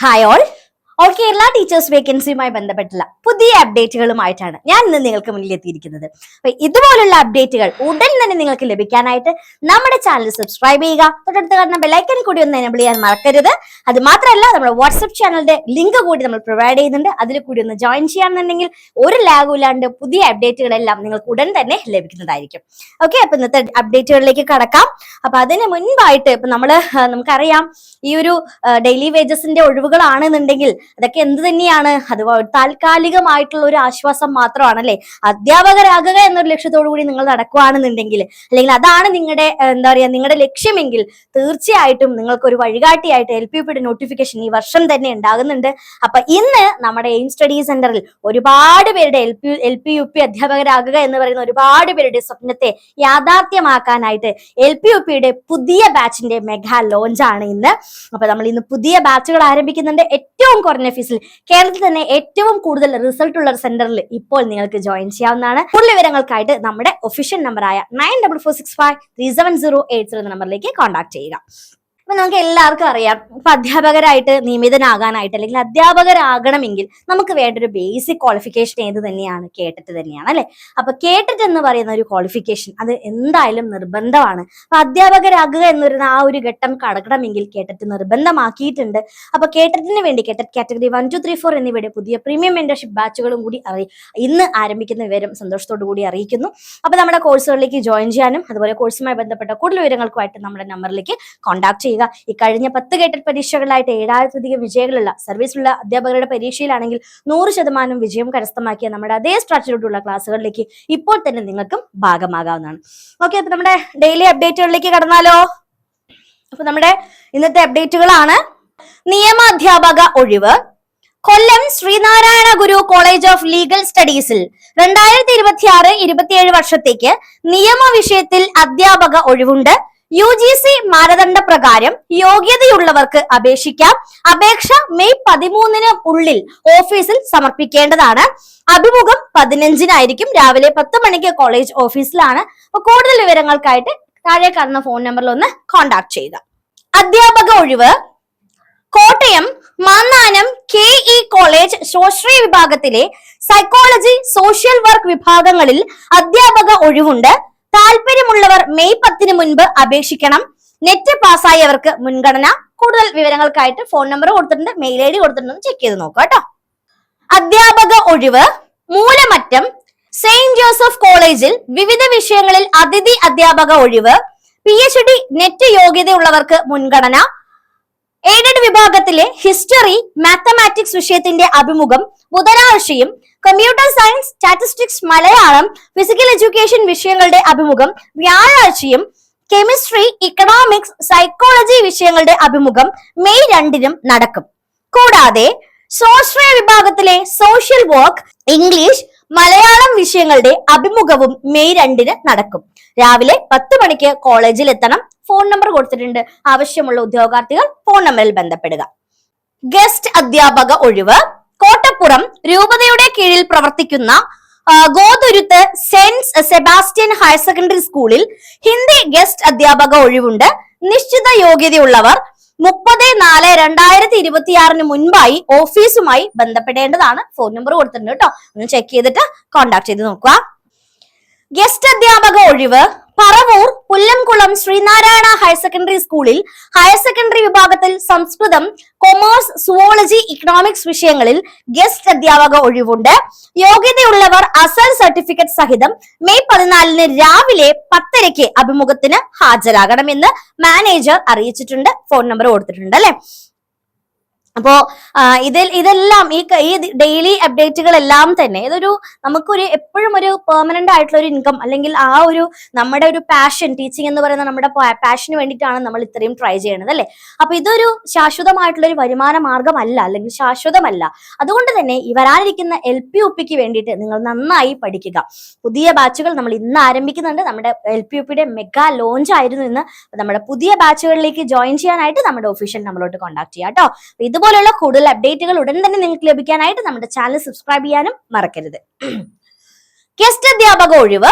Hi all Kerala teachers വേക്കൻസിയുമായി ബന്ധപ്പെട്ടുള്ള പുതിയ അപ്ഡേറ്റുകളുമായിട്ടാണ് ഞാൻ ഇന്ന് നിങ്ങൾക്ക് മുന്നിൽ എത്തിയിരിക്കുന്നത്. അപ്പൊ ഇതുപോലുള്ള അപ്ഡേറ്റുകൾ ഉടൻ തന്നെ നിങ്ങൾക്ക് ലഭിക്കാനായിട്ട് നമ്മുടെ ചാനൽ സബ്സ്ക്രൈബ് ചെയ്യുക. തൊട്ടടുത്ത് കാണുന്ന ബെല്ലൈക്കൻ കൂടി ഒന്ന് എനേബിൾ ചെയ്യാൻ മറക്കരുത്. അത് മാത്രമല്ല, നമ്മുടെ വാട്സ്ആപ്പ് ചാനലിന്റെ ലിങ്ക് കൂടി നമ്മൾ പ്രൊവൈഡ് ചെയ്യുന്നുണ്ട്. അതിൽ കൂടി ഒന്ന് ജോയിൻ ചെയ്യാന്നുണ്ടെങ്കിൽ ഒരു ലാഗും ഇല്ലാണ്ട് പുതിയ അപ്ഡേറ്റുകളെല്ലാം നിങ്ങൾക്ക് ഉടൻ തന്നെ ലഭിക്കുന്നതായിരിക്കും. ഓക്കെ, അപ്പൊ ഇന്നത്തെ അപ്ഡേറ്റുകളിലേക്ക് കടക്കാം. അപ്പൊ അതിന് മുൻപായിട്ട് ഇപ്പൊ നമുക്കറിയാം, ഈ ഒരു ഡെയിലി വേജസിന്റെ ഒഴിവുകളാണെന്നുണ്ടെങ്കിൽ അതൊക്കെ എന്ത് തന്നെയാണ്, അത് താൽക്കാലികമായിട്ടുള്ള ഒരു ആശ്വാസം മാത്രമാണല്ലേ. അധ്യാപകരാകുക എന്നൊരു ലക്ഷ്യത്തോടു കൂടി നിങ്ങൾ നടക്കുകയാണെന്നുണ്ടെങ്കിൽ, അല്ലെങ്കിൽ അതാണ് നിങ്ങളുടെ നിങ്ങളുടെ ലക്ഷ്യമെങ്കിൽ തീർച്ചയായിട്ടും നിങ്ങൾക്ക് ഒരു വഴികാട്ടിയായിട്ട് LPUP നോട്ടിഫിക്കേഷൻ ഈ വർഷം തന്നെ ഉണ്ടാകുന്നുണ്ട്. അപ്പൊ ഇന്ന് നമ്മുടെ എയിം സ്റ്റഡി സെന്ററിൽ ഒരുപാട് പേരുടെ LPUP അധ്യാപകരാകുക എന്ന് പറയുന്ന ഒരുപാട് പേരുടെ സ്വപ്നത്തെ യാഥാർത്ഥ്യമാക്കാനായിട്ട് LPUP പുതിയ ബാച്ചിന്റെ മെഗാ ലോഞ്ച് ആണ് ഇന്ന്. അപ്പൊ നമ്മൾ ഇന്ന് പുതിയ ബാച്ചുകൾ ആരംഭിക്കുന്നുണ്ട്. ഏറ്റവും കുറഞ്ഞ ഫീസിൽ കേരളത്തിൽ തന്നെ ഏറ്റവും കൂടുതൽ റിസൾട്ട് ഉള്ള സെന്ററിൽ ഇപ്പോൾ നിങ്ങൾക്ക് ജോയിൻ ചെയ്യാവുന്നതാണ്. കൂടുതൽ വിവരങ്ങൾക്കായിട്ട് നമ്മുടെ ഒഫീഷ്യൽ നമ്പറായ 9446537080 എന്ന നമ്പറിലേക്ക് കോൺടാക്ട് ചെയ്യുക. അപ്പൊ നമുക്ക് എല്ലാവർക്കും അറിയാം, ഇപ്പൊ അധ്യാപകരായിട്ട് നിയമിതനാകാനായിട്ട് അല്ലെങ്കിൽ അധ്യാപകരാകണമെങ്കിൽ നമുക്ക് വേണ്ട ഒരു ബേസിക് ക്വാളിഫിക്കേഷൻ ഏത് തന്നെയാണ്? കേട്ടിട്ട് തന്നെയാണ് അല്ലെ. അപ്പൊ കേട്ടിട്ട് എന്ന് പറയുന്ന ഒരു ക്വാളിഫിക്കേഷൻ അത് എന്തായാലും നിർബന്ധമാണ്. അപ്പൊ അധ്യാപകരാകുക എന്നൊരു ആ ഒരു ഘട്ടം കടക്കണമെങ്കിൽ കേട്ടിട്ട് നിർബന്ധമാക്കിയിട്ടുണ്ട്. അപ്പൊ കേട്ടിട്ടിന് വേണ്ടി കേട്ടറ്റ് കാറ്റഗറി 1, 2, 3, 4 എന്നിവയുടെ പുതിയ പ്രീമിയം മെന്റർഷിപ്പ് ബാച്ചുകളും കൂടി ഇന്ന് ആരംഭിക്കുന്ന വിവരം സന്തോഷത്തോടു കൂടി അറിയിക്കുന്നു. അപ്പൊ നമ്മുടെ കോഴ്സുകളിലേക്ക് ജോയിൻ ചെയ്യാനും അതുപോലെ കോഴ്സുമായി ബന്ധപ്പെട്ട കൂടുതൽ വിവരങ്ങൾക്കുമായിട്ട് നമ്മുടെ നമ്പറിലേക്ക് കോൺടാക്ട് ചെയ്യുക. ഈ കഴിഞ്ഞ 10 കേട്ടറ്റ് പരീക്ഷകളായിട്ട് 7000-ലധികം വിജയികളുള്ള സർവീസിലുള്ള അധ്യാപകരുടെ പരീക്ഷയിലാണെങ്കിൽ 100% വിജയം കരസ്ഥമാക്കിയ നമ്മുടെ അതേ സ്ട്രാറ്റജിയോടുള്ള ക്ലാസ്സുകളിലേക്ക് ഇപ്പോൾ തന്നെ നിങ്ങൾക്കും ഭാഗമാകാവുന്നതാണ്. ഓക്കെ, അപ്പൊ നമ്മുടെ ഡെയിലി അപ്ഡേറ്റുകളിലേക്ക് കടന്നാലോ. അപ്പൊ നമ്മുടെ ഇന്നത്തെ അപ്ഡേറ്റുകളാണ്. നിയമാധ്യാപക ഒഴിവ്. കൊല്ലം ശ്രീനാരായണ ഗുരു കോളേജ് ഓഫ് ലീഗൽ സ്റ്റഡീസിൽ 2026-27 വർഷത്തേക്ക് നിയമ വിഷയത്തിൽ അധ്യാപക ഒഴിവുണ്ട്. UGC മാനദണ്ഡ പ്രകാരം യോഗ്യതയുള്ളവർക്ക് അപേക്ഷിക്കാം. അപേക്ഷ മെയ് 13 ഉള്ളിൽ ഓഫീസിൽ സമർപ്പിക്കേണ്ടതാണ്. അഭിമുഖം 15-നായിരിക്കും. രാവിലെ 10 മണിക്ക് കോളേജ് ഓഫീസിലാണ്. അപ്പൊ കൂടുതൽ വിവരങ്ങൾക്കായിട്ട് താഴെ കാണുന്ന ഫോൺ നമ്പറിൽ ഒന്ന് കോൺടാക്ട് ചെയ്യുക. അധ്യാപക ഒഴിവ്. കോട്ടയം മാന്നാനം KE കോളേജ് സ്വാശ്രയ വിഭാഗത്തിലെ സൈക്കോളജി, സോഷ്യൽ വർക്ക് വിഭാഗങ്ങളിൽ അധ്യാപക ഒഴിവുണ്ട്. താല്പര്യമുള്ളവർ മെയ് 10 മുൻപ് അപേക്ഷിക്കണം. നെറ്റ് പാസ്സായവർക്ക് മുൻഗണന. കൂടുതൽ വിവരങ്ങൾക്കായിട്ട് ഫോൺ നമ്പർ കൊടുത്തിട്ടുണ്ട്, മെയിൽ ID കൊടുത്തിട്ടുണ്ട്, ചെക്ക് ചെയ്ത് നോക്കുക കേട്ടോ. അധ്യാപക ഒഴിവ്. മൂലമറ്റം സെയിന്റ് ജോസഫ് കോളേജിൽ വിവിധ വിഷയങ്ങളിൽ അതിഥി അധ്യാപക ഒഴിവ്. PhD നെറ്റ് യോഗ്യതയുള്ളവർക്ക് മുൻഗണന. എയ്ഡഡ് വിഭാഗത്തിലെ ഹിസ്റ്ററി, മാത്തമാറ്റിക്സ് വിഷയത്തിന്റെ അഭിമുഖം ബുധനാഴ്ചയും computer science, statistics, Malayalam, physical education വിഷയങ്ങളുടെ അഭിമുഖം വ്യാഴാഴ്ചയും കെമിസ്ട്രി, ഇക്കണോമിക്സ്, സൈക്കോളജി വിഷയങ്ങളുടെ അഭിമുഖം മെയ് 2-നും നടക്കും. കൂടാതെ സ്വാശ്രയ വിഭാഗത്തിലെ സോഷ്യൽ വർക്ക്, ഇംഗ്ലീഷ്, മലയാളം വിഷയങ്ങളുടെ അഭിമുഖവും മെയ് 2-ന് നടക്കും. രാവിലെ 10 മണിക്ക് കോളേജിൽ എത്തണം. ഫോൺ നമ്പർ കൊടുത്തിട്ടുണ്ട്. ആവശ്യമുള്ള ഉദ്യോഗാർത്ഥികൾ ഫോൺ നമ്പറിൽ ബന്ധപ്പെടുക. ഗസ്റ്റ് അധ്യാപക ഒഴിവ്. കോട്ടപ്പുറം രൂപതയുടെ കീഴിൽ പ്രവർത്തിക്കുന്ന Gothuruth Saint Sebastian higher secondary സ്കൂളിൽ ഹിന്ദി ഗസ്റ്റ് അധ്യാപക ഒഴിവുണ്ട്. നിശ്ചിത യോഗ്യതയുള്ളവർ 30/4/2026 മുൻപായി ഓഫീസുമായി ബന്ധപ്പെടേണ്ടതാണ്. ഫോൺ നമ്പർ കൊടുത്തിട്ടുണ്ട് കേട്ടോ, ഒന്ന് ചെക്ക് ചെയ്തിട്ട് കോൺടാക്ട് ചെയ്ത് നോക്കുക. ഗസ്റ്റ് അധ്യാപക ഒഴിവ്. പറവൂർ പുല്ലംകുളം ശ്രീനാരായണ ഹയർ സെക്കൻഡറി സ്കൂളിൽ ഹയർ സെക്കൻഡറി വിഭാഗത്തിൽ സംസ്കൃതം, കൊമേഴ്സ്, സുവോളജി, ഇക്കണോമിക്സ് വിഷയങ്ങളിൽ ഗസ്റ്റ് അധ്യാപക ഒഴിവുണ്ട്. യോഗ്യതയുള്ളവർ അസൽ സർട്ടിഫിക്കറ്റ് സഹിതം മെയ് 14-ന് രാവിലെ 10:30 അഭിമുഖത്തിന് ഹാജരാകണമെന്ന് മാനേജർ അറിയിച്ചിട്ടുണ്ട്. ഫോൺ നമ്പർ കൊടുത്തിട്ടുണ്ട് അല്ലെ. അപ്പോ ഇതെല്ലാം ഈ ഡെയിലി അപ്ഡേറ്റുകളെല്ലാം തന്നെ ഇതൊരു നമുക്കൊരു എപ്പോഴും ഒരു പെർമനന്റ് ആയിട്ടുള്ള ഒരു ഇൻകം, അല്ലെങ്കിൽ ആ ഒരു നമ്മുടെ ഒരു പാഷൻ, ടീച്ചിങ് എന്ന് പറയുന്ന നമ്മുടെ പാഷന് വേണ്ടിയിട്ടാണ് നമ്മൾ ഇത്രയും ട്രൈ ചെയ്യണത് അല്ലെ. അപ്പൊ ഇതൊരു ശാശ്വതമായിട്ടുള്ള ഒരു വരുമാന മാർഗമല്ല, അല്ലെങ്കിൽ ശാശ്വതമല്ല. അതുകൊണ്ട് തന്നെ ഈ വരാനിരിക്കുന്ന LPUPക്ക് വേണ്ടിയിട്ട് നിങ്ങൾ നന്നായി പഠിക്കുക. പുതിയ ബാച്ചുകൾ നമ്മൾ ഇന്ന് ആരംഭിക്കുന്നുണ്ട്. നമ്മുടെ LPUPയുടെ മെഗാ ലോഞ്ച് ആയിരുന്നു ഇന്ന്. നമ്മുടെ പുതിയ ബാച്ചുകളിലേക്ക് ജോയിൻ ചെയ്യാനായിട്ട് നമ്മുടെ ഒഫീഷ്യൽ നമ്പറിലോട്ട് കോൺടാക്ട് ചെയ്യാം കേട്ടോ. ഇതുപോലുള്ള കൂടുതൽ അപ്ഡേറ്റുകൾ ഉടൻ തന്നെ നിങ്ങൾക്ക് ലഭിക്കാനായിട്ട് നമ്മുടെ ചാനൽ സബ്സ്ക്രൈബ് ചെയ്യാനും മറക്കരുത്. ഗസ്റ്റ് അധ്യാപക ഒഴിവ്.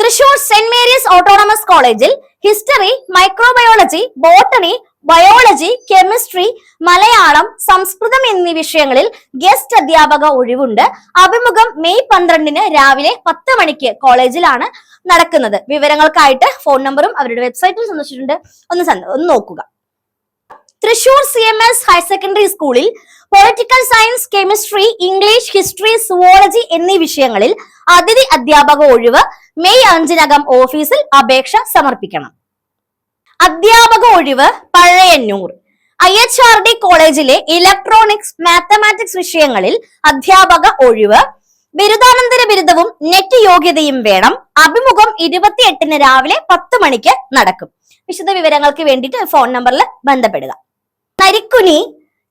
തൃശൂർ സെന്റ് മേരീസ് ഓട്ടോണമസ് കോളേജിൽ history, microbiology, botany, biology, chemistry, Malayalam, Sanskrit എന്നീ വിഷയങ്ങളിൽ ഗസ്റ്റ് അധ്യാപക ഒഴിവുണ്ട്. അഭിമുഖം മെയ് 12 രാവിലെ 10 മണിക്ക് കോളേജിലാണ് നടക്കുന്നത്. വിവരങ്ങൾക്കായിട്ട് ഫോൺ നമ്പറും അവരുടെ വെബ്സൈറ്റിൽ സന്ദർശിച്ചിട്ടുണ്ട്. ഒന്ന് നോക്കുക. തൃശൂർ CMS ഹയർ സെക്കൻഡറി സ്കൂളിൽ political science, chemistry, English, history, zoology എന്നീ വിഷയങ്ങളിൽ അതിഥി അധ്യാപക ഒഴിവ് മെയ് 5 ഓഫീസിൽ അപേക്ഷ സമർപ്പിക്കണം. അധ്യാപക ഒഴിവ് പഴയന്നൂർ IHRD കോളേജിലെ ഇലക്ട്രോണിക്സ്, മാത്തമാറ്റിക്സ് വിഷയങ്ങളിൽ അധ്യാപക ഒഴിവ്. ബിരുദാനന്തര ബിരുദവും നെറ്റ് യോഗ്യതയും വേണം. അഭിമുഖം 28 രാവിലെ 10 മണിക്ക് നടക്കും. വിശദ വിവരങ്ങൾക്ക് വേണ്ടിയിട്ട് ഫോൺ നമ്പറിൽ ബന്ധപ്പെടുക. നരിക്കുനി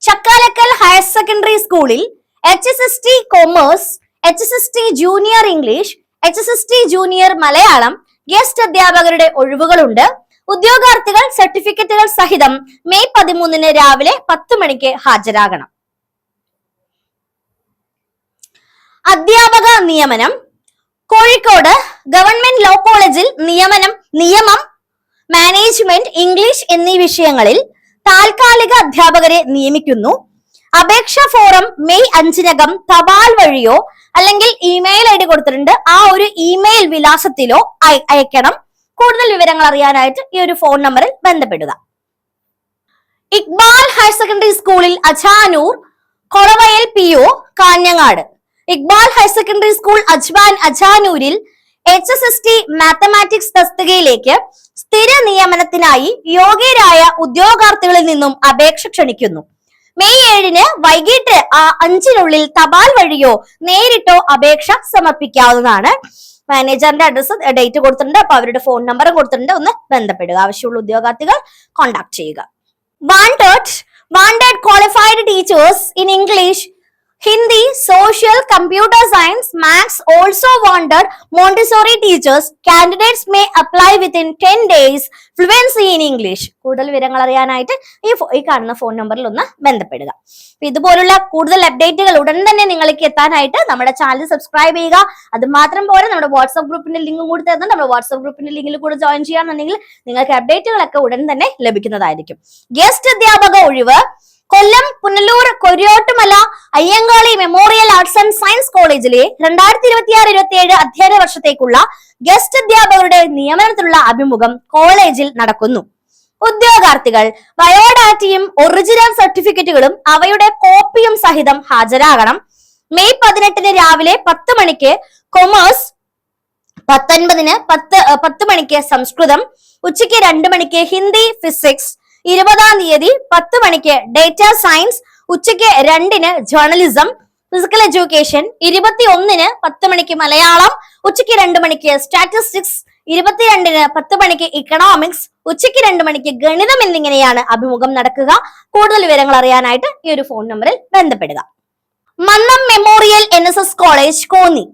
ചക്കാലക്കൽ ഹയർ സെക്കൻഡറി സ്കൂളിൽ HSST commerce, HSST junior English, HSST junior Malayalam guest അധ്യാപകരുടെ ഒഴിവുകളുണ്ട്. ഉദ്യോഗാർത്ഥികൾ സർട്ടിഫിക്കറ്റുകൾ സഹിതം മെയ് 13 രാവിലെ 10 മണിക്ക് ഹാജരാകണം. അധ്യാപക നിയമനം. കോഴിക്കോട് ഗവൺമെന്റ് ലോ കോളേജിൽ നിയമം, മാനേജ്മെന്റ്, ഇംഗ്ലീഷ് എന്നീ വിഷയങ്ങളിൽ താൽക്കാലിക അധ്യാപകരെ നിയമിക്കുന്നു. അപേക്ഷാ ഫോറം മെയ് 5 തപാൽ വഴിയോ അല്ലെങ്കിൽ ഇമെയിൽ ID കൊടുത്തിട്ടുണ്ട്, ആ ഒരു ഇമെയിൽ വിലാസത്തിലോ അയക്കണം. കൂടുതൽ വിവരങ്ങൾ അറിയാനായിട്ട് ഈ ഒരു ഫോൺ നമ്പറിൽ ബന്ധപ്പെടുക. ഇക്ബാൽ ഹയർ സെക്കൻഡറി സ്കൂളിൽ Ajanur, Kolavayal PO Kanhangad. Iqbal higher secondary school അജാനൂരിൽ HSST മാത്തമാറ്റിക്സ് തസ്തികയിലേക്ക് സ്ഥിര നിയമനത്തിനായി യോഗ്യരായ ഉദ്യോഗാർത്ഥികളിൽ നിന്നും അപേക്ഷ ക്ഷണിക്കുന്നു. മെയ് 7 വൈകിട്ട് 5 തപാൽ വഴിയോ നേരിട്ടോ അപേക്ഷ സമർപ്പിക്കാവുന്നതാണ്. മാനേജറിന്റെ അഡ്രസ്, ഡേറ്റ് കൊടുത്തിട്ടുണ്ട്. അപ്പൊ അവരുടെ ഫോൺ നമ്പറും കൊടുത്തിട്ടുണ്ട്. ഒന്ന് ബന്ധപ്പെടുക. ആവശ്യമുള്ള ഉദ്യോഗാർത്ഥികൾ കോൺടാക്ട് ചെയ്യുക. Wanted qualified teachers in English, Hindi, Social, Computer Science, Maths. Also wanted Montessori teachers. Candidates may apply within 10 days. Fluency in English. കൂടുതൽ വിവരങ്ങൾ അറിയാനായിട്ട് ഈ കാണുന്ന ഫോൺ നമ്പറിൽ ഒന്ന് ബന്ധപ്പെടുക. ഇതുപോലുള്ള കൂടുതൽ അപ്ഡേറ്റുകൾ ഉടൻ തന്നെ നിങ്ങൾക്ക് എത്താനായിട്ട് നമ്മുടെ ചാനൽ സബ്സ്ക്രൈബ് ചെയ്യുക. അത് മാത്രം പോരെ, നമ്മുടെ വാട്സ്ആപ്പ് ഗ്രൂപ്പിന്റെ ലിങ്ക് കൂടി തരുന്നുണ്ട്. നമ്മുടെ വാട്സ്ആപ്പ് ഗ്രൂപ്പിന്റെ ലിങ്കിൽ കൂടെ ജോയിൻ ചെയ്യാന്നുണ്ടെങ്കിൽ നിങ്ങൾക്ക് അപ്ഡേറ്റുകളൊക്കെ ഉടൻ തന്നെ ലഭിക്കുന്നതായിരിക്കും. ഗസ്റ്റ് അധ്യാപക ഒഴിവ് Kollam Punalur Koriyottumala Ayyankali memorial arts and science കോളേജിലെ 2026-27 അധ്യയന വർഷത്തേക്കുള്ള ഗസ്റ്റ് അധ്യാപകരുടെ നിയമനത്തിനുള്ള അഭിമുഖം കോളേജിൽ നടക്കുന്നു. ഉദ്യോഗാർത്ഥികൾ ബയോഡാറ്റയും ഒറിജിനൽ സർട്ടിഫിക്കറ്റുകളും അവയുടെ കോപ്പിയും സഹിതം ഹാജരാകണം. മെയ് 18 രാവിലെ 10 മണിക്ക് കൊമേഴ്സ്, 19 10 മണിക്ക് സംസ്കൃതം, ഉച്ചയ്ക്ക് 2 മണിക്ക് ഹിന്ദി, ഫിസിക്സ്, 20 10 മണിക്ക് ഡേറ്റ സയൻസ്, ഉച്ചയ്ക്ക് 2 ജേർണലിസം, ഫിസിക്കൽ എഡ്യൂക്കേഷൻ, 21 10 മണിക്ക് മലയാളം, ഉച്ചയ്ക്ക് 2 മണിക്ക് സ്റ്റാറ്റിസ്റ്റിക്സ്, 22 10 മണിക്ക് ഇക്കണോമിക്സ്, ഉച്ചയ്ക്ക് 2 മണിക്ക് ഗണിതം എന്നിങ്ങനെയാണ് അഭിമുഖം നടക്കുക. കൂടുതൽ വിവരങ്ങൾ അറിയാനായിട്ട് ഈ ഒരു ഫോൺ നമ്പറിൽ ബന്ധപ്പെടുക. Mannam memorial NSS college Konni.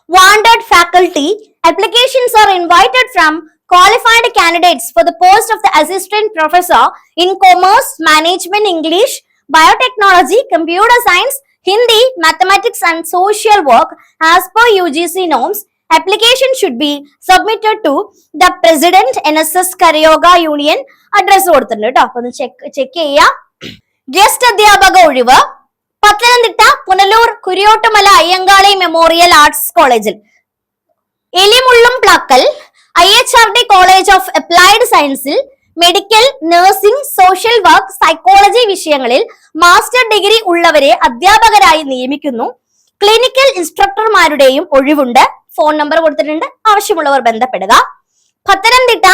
Wanted faculty. Applications are invited from qualified candidates for the post of the assistant professor in commerce, management, English, biotechnology, computer science, Hindi, mathematics and social work as per UGC norms. Application should be submitted to the president NSS Karyoga Union. Address കൊടുത്തിട്ടുണ്ട് കേട്ടോ. അപ്പൊ ഒന്ന് check ചെയ്യാം. Guest അധ്യാപക ഒഴിവ് Pathanamthitta Punalur Kuriyottumala Ayyankali memorial arts കോളേജിൽ, Elimullumplackal IHRD college of applied സയൻസിൽ medical, nursing, social work, psychology വിഷയങ്ങളിൽ മാസ്റ്റർ ഡിഗ്രി ഉള്ളവരെ അധ്യാപകരായി നിയമിക്കുന്നു. ക്ലിനിക്കൽ ഇൻസ്ട്രക്ടർമാരുടെയും ഒഴിവുണ്ട്. ഫോൺ നമ്പർ കൊടുത്തിട്ടുണ്ട്. ആവശ്യമുള്ളവർ ബന്ധപ്പെടുക. പത്തനംതിട്ട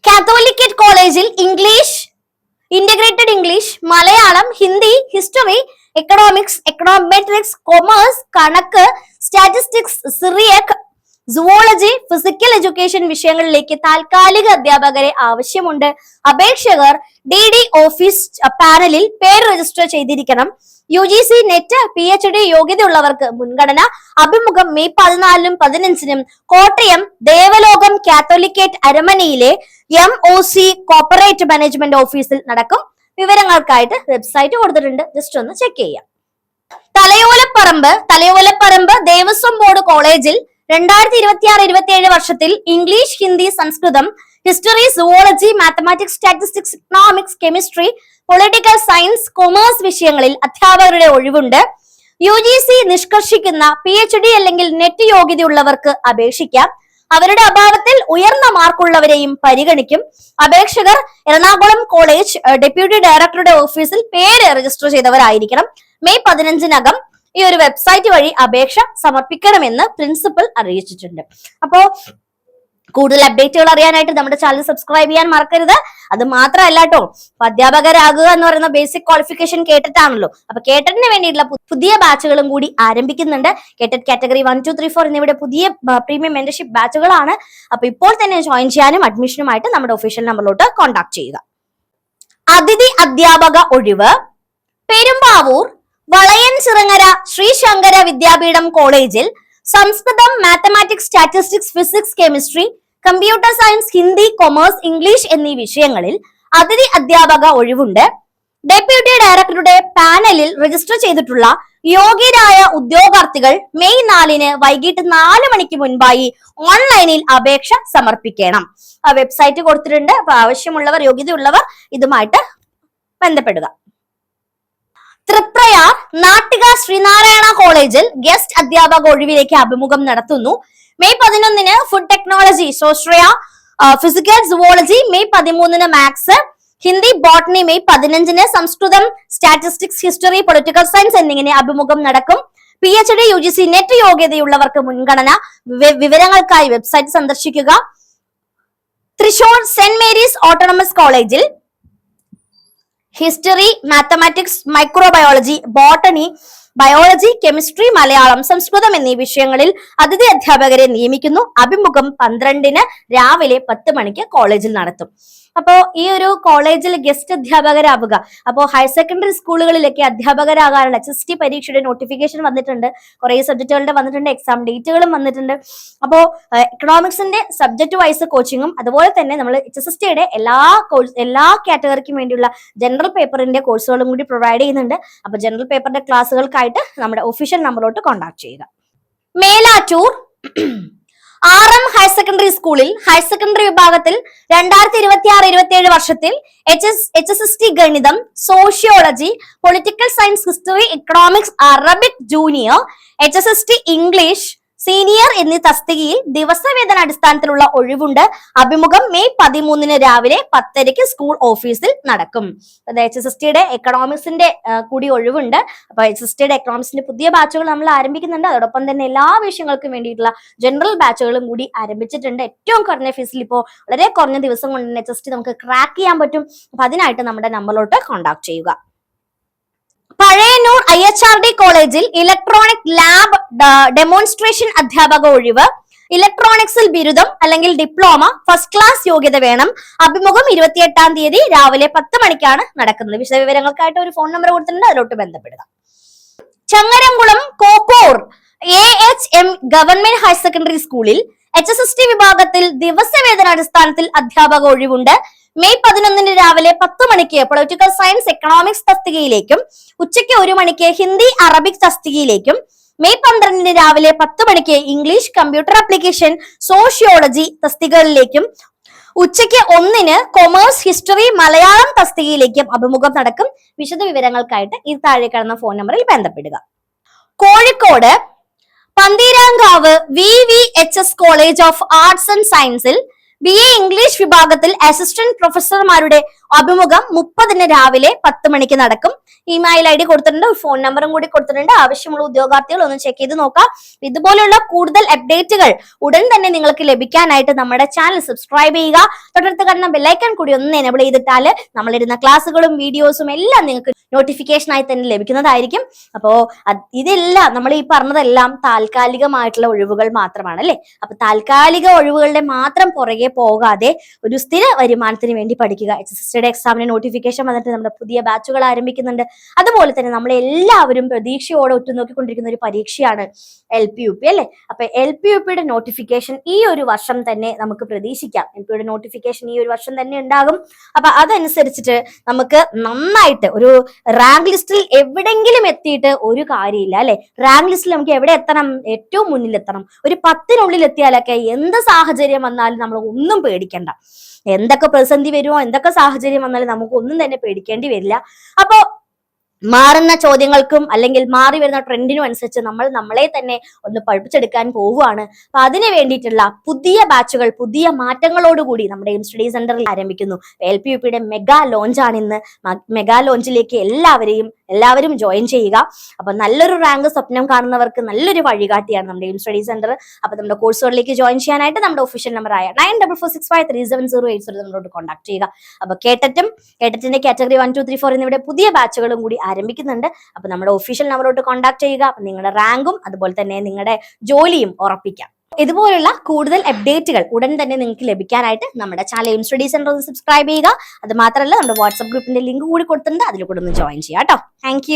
കാത്തോലിക്കറ്റ് കോളേജിൽ English, integrated English, Malayalam, Hindi, history, economics, econometrics, commerce, കണക്ക്, statistics, Syriac, zoology, physical education വിഷയങ്ങളിലേക്ക് താൽക്കാലിക അധ്യാപകരെ ആവശ്യമുണ്ട്. അപേക്ഷകർ DD ഓഫീസ് പാനലിൽ പേര് രജിസ്റ്റർ ചെയ്തിരിക്കണം. UGC നെറ്റ് PhD യോഗ്യതയുള്ളവർക്ക് മുൻഗണന. അഭിമുഖം മെയ് 14 15 കോട്ടയം ദേവലോകം കാത്തോലിക്കേറ്റ് അരമനയിലെ MOC കോർപ്പറേറ്റ് മാനേജ്മെന്റ് ഓഫീസിൽ നടക്കും. വിവരങ്ങൾക്കായിട്ട് വെബ്സൈറ്റ് കൊടുത്തിട്ടുണ്ട്. ജസ്റ്റ് ഒന്ന് ചെക്ക് ചെയ്യാം. തലയോലപ്പറമ്പ് ദേവസ്വം ബോർഡ് കോളേജിൽ 2026-27 വർഷത്തിൽ English, Hindi, Sanskrit, history, zoology, mathematics, statistics, economics, chemistry, political science, commerce വിഷയങ്ങളിൽ അധ്യാപകരുടെ ഒഴിവുണ്ട്. UGC നിഷ്കർഷിക്കുന്ന PhD അല്ലെങ്കിൽ നെറ്റ് യോഗ്യതയുള്ളവർക്ക് അപേക്ഷിക്കാം. അവരുടെ അഭാവത്തിൽ ഉയർന്ന മാർക്കുള്ളവരെയും പരിഗണിക്കും. അപേക്ഷകർ എറണാകുളം കോളേജ് ഡെപ്യൂട്ടി ഡയറക്ടറുടെ ഓഫീസിൽ പേര് രജിസ്റ്റർ ചെയ്തവരായിരിക്കണം. മെയ് 15-നകം ഈ ഒരു വെബ്സൈറ്റ് വഴി അപേക്ഷ സമർപ്പിക്കണമെന്ന് പ്രിൻസിപ്പൽ അറിയിച്ചിട്ടുണ്ട്. അപ്പോ കൂടുതൽ അപ്ഡേറ്റുകൾ അറിയാനായിട്ട് നമ്മുടെ ചാനൽ സബ്സ്ക്രൈബ് ചെയ്യാൻ മറക്കരുത്. അത് മാത്രമല്ല കേട്ടോ, അധ്യാപകരാകുക എന്ന് പറയുന്ന ബേസിക് ക്വാളിഫിക്കേഷൻ കേട്ടിട്ടാണല്ലോ. അപ്പൊ കേട്ടറ്റിന് വേണ്ടിയിട്ടുള്ള പുതിയ ബാച്ചുകളും കൂടി ആരംഭിക്കുന്നുണ്ട്. കേട്ടറ്റ് കാറ്റഗറി 1, 2, 3, 4 എന്നിവയുടെ പുതിയ പ്രീമിയം മെന്റർഷിപ്പ് ബാച്ചുകളാണ്. അപ്പൊ ഇപ്പോൾ തന്നെ ജോയിൻ ചെയ്യാനും അഡ്മിഷനുമായിട്ട് നമ്മുടെ ഒഫീഷ്യൽ നമ്പറിലോട്ട് കോൺടാക്ട് ചെയ്യുക. അതിഥി അധ്യാപക ഒഴിവ്. പെരുമ്പാവൂർ വളയൻചിറങ്ങര ശ്രീ ശങ്കര വിദ്യാപീഠം കോളേജിൽ Sanskrit, mathematics, statistics, physics, chemistry, computer science, Hindi, commerce, English എന്നീ വിഷയങ്ങളിൽ അതിഥി അധ്യാപക ഒഴിവുണ്ട്. ഡെപ്യൂട്ടി ഡയറക്ടറുടെ പാനലിൽ രജിസ്റ്റർ ചെയ്തിട്ടുള്ള യോഗ്യരായ ഉദ്യോഗാർത്ഥികൾ മെയ് 4-ന് വൈകിട്ട് 4 മണിക്ക് മുൻപായി ഓൺലൈനിൽ അപേക്ഷ സമർപ്പിക്കണം. ആ വെബ്സൈറ്റ് കൊടുത്തിട്ടുണ്ട്. അപ്പൊ ആവശ്യമുള്ളവർ, യോഗ്യതയുള്ളവർ ഇതുമായിട്ട് ബന്ധപ്പെടുക. തൃപ്രയാർ നാട്ടിക ശ്രീനാരായണ കോളേജിൽ ഗസ്റ്റ് അധ്യാപക ഒഴിവിലേക്ക് അഭിമുഖം നടത്തുന്നു. മെയ് 11-ന് ഫുഡ് ടെക്നോളജി, സ്വാശ്രയ, ഫിസിക്കൽ, സുവോളജി, മെയ് 13-ന് മാത്സ്, ഹിന്ദി, ബോട്ടണി, മെയ് 15-ന് Sanskrit, statistics, history, political science എന്നിങ്ങനെ അഭിമുഖം നടക്കും. PhD, UGC നെറ്റ് യോഗ്യതയുള്ളവർക്ക് മുൻഗണന. വിവരങ്ങൾക്കായി വെബ്സൈറ്റ് സന്ദർശിക്കുക. തൃശൂർ സെന്റ് മേരീസ് ഓട്ടോണമസ് കോളേജിൽ history, mathematics, microbiology, botany, biology, chemistry, Malayalam, Sanskrit എന്നീ വിഷയങ്ങളിൽ അതിഥി അധ്യാപകരെ നിയമിക്കുന്നു. അഭിമുഖം 12-ന് രാവിലെ 10 മണിക്ക് കോളേജിൽ നടത്തും. അപ്പോ ഈ ഒരു കോളേജിൽ ഗസ്റ്റ് അധ്യാപകരാവുക. അപ്പോ ഹയർ സെക്കൻഡറി സ്കൂളുകളിലൊക്കെ അധ്യാപകരാകാനുള്ള HST പരീക്ഷയുടെ നോട്ടിഫിക്കേഷൻ വന്നിട്ടുണ്ട്. കുറെ സബ്ജക്റ്റുകളുടെ വന്നിട്ടുണ്ട്. എക്സാം ഡേറ്റുകളും വന്നിട്ടുണ്ട്. അപ്പോ എക്കണോമിക്സിന്റെ സബ്ജക്ട് വൈസ് കോച്ചിങ്ങും അതുപോലെ തന്നെ നമ്മൾ HSSTയുടെ എല്ലാ കാറ്റഗറിക്കും വേണ്ടിയുള്ള ജനറൽ പേപ്പറിന്റെ കോഴ്സുകളും കൂടി പ്രൊവൈഡ് ചെയ്യുന്നുണ്ട്. അപ്പൊ ജനറൽ പേപ്പറിന്റെ ക്ലാസ്സുകൾക്കായിട്ട് നമ്മുടെ ഒഫീഷ്യൽ നമ്പറിലോട്ട് കോൺടാക്ട് ചെയ്യുക. മേലാറ്റൂർ RM ഹയർ സെക്കൻഡറി സ്കൂളിൽ ഹയർ സെക്കൻഡറി വിഭാഗത്തിൽ 2026-27 വർഷത്തിൽ HSST ഗണിതം, sociology, political science, history, economics, Arabic junior, HSST English senior എന്നീ തസ്തികയിൽ ദിവസവേതന അടിസ്ഥാനത്തിലുള്ള ഒഴിവുണ്ട്. അഭിമുഖം മെയ് 13-ന് രാവിലെ 10:00 സ്കൂൾ ഓഫീസിൽ നടക്കും. HSSTയുടെ എക്കണോമിക്സിന്റെ കൂടി ഒഴിവുണ്ട്. അപ്പൊ HSSTയുടെ എക്കണോമിക്സിന്റെ പുതിയ ബാച്ചുകൾ നമ്മൾ ആരംഭിക്കുന്നുണ്ട്. അതോടൊപ്പം തന്നെ എല്ലാ വിഷയങ്ങൾക്കും വേണ്ടിയിട്ടുള്ള ജനറൽ ബാച്ചുകളും കൂടി ആരംഭിച്ചിട്ടുണ്ട്. ഏറ്റവും കുറഞ്ഞ ഫീസിൽ ഇപ്പോൾ വളരെ കുറഞ്ഞ ദിവസം കൊണ്ട് തന്നെ HST നമുക്ക് ക്രാക്ക് ചെയ്യാൻ പറ്റും. അപ്പൊ അതിനായിട്ട് നമ്മുടെ നമ്പറിലോട്ട് കോൺടാക്ട് ചെയ്യുക. പഴയന്നൂർ IHRD കോളേജിൽ ഇലക്ട്രോണിക് ലാബ് ഡെമോൺസ്ട്രേഷൻ അധ്യാപക ഒഴിവ്. ഇലക്ട്രോണിക്സിൽ ബിരുദം അല്ലെങ്കിൽ ഡിപ്ലോമ, ഫസ്റ്റ് ക്ലാസ് യോഗ്യത വേണം. അഭിമുഖം 28-ാം തീയതി രാവിലെ 10 മണിക്കാണ് നടക്കുന്നത്. വിശദവിവരങ്ങൾക്കായിട്ട് ഒരു ഫോൺ നമ്പർ കൊടുത്തിട്ടുണ്ട്, അതിലോട്ട് ബന്ധപ്പെടുക. Changaramkulam Kokkur AHM government higher secondary സ്കൂളിൽ HSST വിഭാഗത്തിൽ ദിവസവേതന അടിസ്ഥാനത്തിൽ അധ്യാപക ഒഴിവുണ്ട്. മെയ് 11-ന് രാവിലെ 10 മണിക്ക് പൊളിറ്റിക്കൽ സയൻസ്, എക്കണോമിക്സ് തസ്തികയിലേക്കും ഉച്ചയ്ക്ക് 1 മണിക്ക് ഹിന്ദി, അറബിക് തസ്തികയിലേക്കും മെയ് 12-ന് രാവിലെ 10 മണിക്ക് ഇംഗ്ലീഷ്, കമ്പ്യൂട്ടർ ആപ്ലിക്കേഷൻ, സോഷ്യോളജി തസ്തികകളിലേക്കും ഉച്ചയ്ക്ക് 1-ന് കൊമേഴ്സ്, ഹിസ്റ്ററി, മലയാളം തസ്തികയിലേക്കും അഭിമുഖം നടക്കും. വിശദ വിവരങ്ങൾക്കായിട്ട് ഈ താഴെ കാണുന്ന ഫോൺ നമ്പറിൽ ബന്ധപ്പെടുക. Kozhikode Pantheerankavu VVHS college of arts and സയൻസിൽ BA ഇംഗ്ലീഷ് വിഭാഗത്തിൽ അസിസ്റ്റന്റ് പ്രൊഫസർമാരുടെ അഭിമുഖം 30-ന് രാവിലെ 10 മണിക്ക് നടക്കും. ഇമെയിൽ ID കൊടുത്തിട്ടുണ്ട്, ഫോൺ നമ്പറും കൂടി കൊടുത്തിട്ടുണ്ട്. ആവശ്യമുള്ള ഉദ്യോഗാർത്ഥികൾ ഒന്ന് ചെക്ക് ചെയ്ത് നോക്കാം. ഇതുപോലുള്ള കൂടുതൽ അപ്ഡേറ്റുകൾ ഉടൻ തന്നെ നിങ്ങൾക്ക് ലഭിക്കാനായിട്ട് നമ്മുടെ ചാനൽ സബ്സ്ക്രൈബ് ചെയ്യുക. തൊട്ടടുത്ത് കാണുന്ന ബെല്ലൈക്കൺ കൂടി ഒന്ന് എനേബിൾ ചെയ്തിട്ടാൽ നമ്മളിടുന്ന ക്ലാസ്സുകളും വീഡിയോസും എല്ലാം നിങ്ങൾക്ക് നോട്ടിഫിക്കേഷൻ ആയി തന്നെ ലഭിക്കുന്നതായിരിക്കും. അപ്പോ ഇതെല്ലാം നമ്മൾ ഈ പറഞ്ഞതെല്ലാം താൽക്കാലികമായിട്ടുള്ള ഒഴിവുകൾ മാത്രമാണ് അല്ലെ. അപ്പൊ താൽക്കാലിക ഒഴിവുകളുടെ മാത്രം പുറകെ പോകാതെ ഒരു സ്ഥിര വരുമാനത്തിന് വേണ്ടി പഠിക്കുക. HSST നെക്സ്റ്റ് എക്സാമിന് നോട്ടിഫിക്കേഷൻ വന്നിട്ട് നമ്മുടെ പുതിയ ബാച്ചുകൾ ആരംഭിക്കുന്നുണ്ട്. അതുപോലെ തന്നെ നമ്മൾ എല്ലാവരും പ്രതീക്ഷയോടെ ഉറ്റുനോക്കിക്കൊണ്ടിരിക്കുന്ന ഒരു പരീക്ഷയാണ് LP-UP അല്ലെ. അപ്പൊ LP-UPയുടെ നോട്ടിഫിക്കേഷൻ ഈ ഒരു വർഷം തന്നെ നമുക്ക് പ്രതീക്ഷിക്കാം. LP-യുടെ നോട്ടിഫിക്കേഷൻ ഈ ഒരു വർഷം തന്നെ ഉണ്ടാകും. അപ്പൊ അതനുസരിച്ചിട്ട് നമുക്ക് നന്നായിട്ട് ഒരു റാങ്ക് ലിസ്റ്റിൽ എവിടെങ്കിലും എത്തിയിട്ട് ഒരു കാര്യമില്ല അല്ലെ. റാങ്ക് ലിസ്റ്റിൽ നമുക്ക് എവിടെ എത്തണം? ഏറ്റവും മുന്നിൽ എത്തണം. ഒരു 10-നുള്ളിൽ എത്തിയാലൊക്കെ എന്ത് സാഹചര്യം വന്നാലും നമ്മൾ ഒന്നും പേടിക്കണ്ട. എന്തൊക്കെ പ്രതിസന്ധി വരുമോ, എന്തൊക്കെ സാഹചര്യം വന്നാലും നമുക്ക് ഒന്നും തന്നെ പേടിക്കേണ്ടി വരില്ല. അപ്പോ മാറുന്ന ചോദ്യങ്ങൾക്കും അല്ലെങ്കിൽ മാറി വരുന്ന ട്രെൻഡിനും അനുസരിച്ച് നമ്മൾ നമ്മളെ തന്നെ ഒന്ന് പഠിപ്പിച്ചെടുക്കാൻ പോവുകയാണ്. അപ്പൊ അതിന് വേണ്ടിയിട്ടുള്ള പുതിയ ബാച്ചുകൾ പുതിയ മാറ്റങ്ങളോടുകൂടി നമ്മുടെ എയിം സ്റ്റഡി സെന്ററിൽ ആരംഭിക്കുന്നു. LP-UPയുടെ മെഗാ ലോഞ്ചാണ് ഇന്ന്. മെഗാ ലോഞ്ചിലേക്ക് എല്ലാവരും ജോയിൻ ചെയ്യുക. അപ്പൊ നല്ലൊരു റാങ്ക് സ്വപ്നം കാണുന്നവർക്ക് നല്ലൊരു വഴികാട്ടിയാണ് നമ്മുടെ എയിം സ്റ്റഡി സെന്റർ. അപ്പൊ നമ്മുടെ കോഴ്സുകളിലേക്ക് ജോയിൻ ചെയ്യാനായിട്ട് നമ്മുടെ ഒഫീഷ്യൽ നമ്പറായ 9446537080 നമ്മളോട് കോൺടാക്ട് ചെയ്യുക. അപ്പൊ കേട്ടറ്റിന്റെ കാറ്റഗറി 1, 2, 3, 4 എന്നിവിടെ പുതിയ ബാച്ചുകളും കൂടി ആരംഭിക്കുന്നുണ്ട്. അപ്പൊ നമ്മുടെ ഒഫീഷ്യൽ നമ്പറോട്ട് കോൺടാക്ട് ചെയ്യുക. അപ്പൊ നിങ്ങളുടെ റാങ്കും അതുപോലെ തന്നെ നിങ്ങളുടെ ജോലിയും ഉറപ്പിക്കാം. ഇതുപോലുള്ള കൂടുതൽ അപ്ഡേറ്റുകൾ ഉടൻ തന്നെ നിങ്ങൾക്ക് ലഭിക്കാനായിട്ട് നമ്മുടെ ചാനൽ എയിം സ്റ്റഡി സെന്റർ ഒന്ന് സബ്സ്ക്രൈബ് ചെയ്യുക. അത് മാത്രമല്ല നമ്മുടെ വാട്സ്ആപ്പ് ഗ്രൂപ്പിന്റെ ലിങ്ക് കൂടി കൊടുത്തിട്ടുണ്ട്, അതിൽ കൂടെ ഒന്ന് ജോയിൻ ചെയ്യാം കേട്ടോ. താങ്ക്